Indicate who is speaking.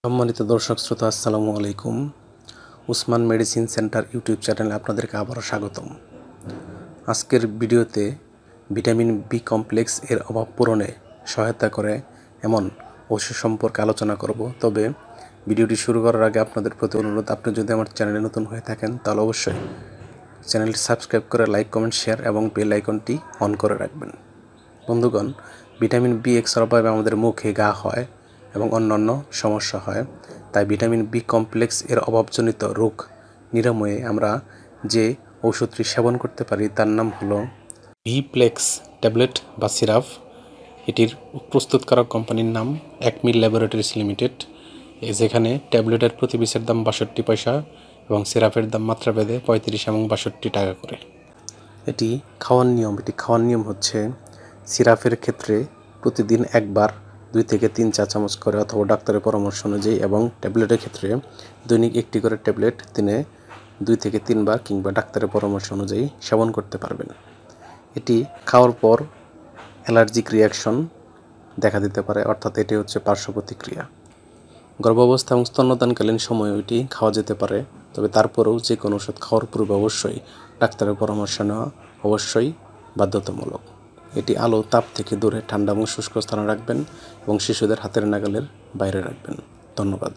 Speaker 1: সম্মানিত দর্শক শ্রোতা, আসসালামু আলাইকুম। উসমান মেডিসিন সেন্টার ইউটিউব চ্যানেলে আপনাদেরকে আবারও স্বাগতম। আজকের ভিডিওতে ভিটামিন বি কমপ্লেক্স এর অভাব পূরণে সহায়তা করে এমন ওষুধ সম্পর্কে আলোচনা করব। তবে ভিডিওটি শুরু করার আগে আপনাদের প্রতি অনুরোধ, আপনি যদি আমার চ্যানেলে নতুন হয়ে থাকেন তাহলে অবশ্যই চ্যানেলটি সাবস্ক্রাইব করে লাইক, কমেন্ট, শেয়ার এবং বেল আইকনটি অন করে রাখবেন। বন্ধুগণ, ভিটামিন বি এর অভাবে আমাদের মুখে ঘা হয় এবং অন্যান্য সমস্যা হয়। তাই ভিটামিন বি কমপ্লেক্স এর অভাবজনিত রোগ নিরাময়ে আমরা যে ওষুধটি সেবন করতে পারি তার নাম হলো ভিপ্লেক্স ট্যাবলেট বা সিরাপ। এটির প্রস্তুতকারক কোম্পানির নাম অ্যাকমিল ল্যাবরেটরিজ লিমিটেড, যেখানে ট্যাবলেটের প্রতি পিসের দাম ৬২ পয়সা এবং সিরাপের দাম মাত্রাভেদে ৩৫ এবং ৬২ টাকা করে। এটি খাওয়ার নিয়ম হচ্ছে সিরাপের ক্ষেত্রে প্রতিদিন একবার ২ থেকে ৩ চা চামচ করে অথবা ডাক্তারের পরামর্শ অনুযায়ী, এবং ট্যাবলেটের ক্ষেত্রে দৈনিক একটি করে ট্যাবলেট দিনে ২ থেকে ৩ বার কিংবা ডাক্তারের পরামর্শ অনুযায়ী সেবন করতে পারবেন। এটি খাওয়ার পর অ্যালার্জিক রিয়াকশন দেখা দিতে পারে, অর্থাৎ এটি হচ্ছে পার্শ্ব প্রতিক্রিয়া। গর্ভাবস্থা এবং স্তন্যদানকালীন সময়ে এটি খাওয়া যেতে পারে, তবে তারপরেও যে কোনো ওষুধ খাওয়ার পূর্বে অবশ্যই ডাক্তারের পরামর্শ নেওয়া অবশ্যই বাধ্যতামূলক। এটি আলো তাপ থেকে দূরে ঠান্ডা এবং শুষ্ক স্থানে রাখবেন এবং শিশুদের হাতের নাগালের বাইরে রাখবেন। ধন্যবাদ।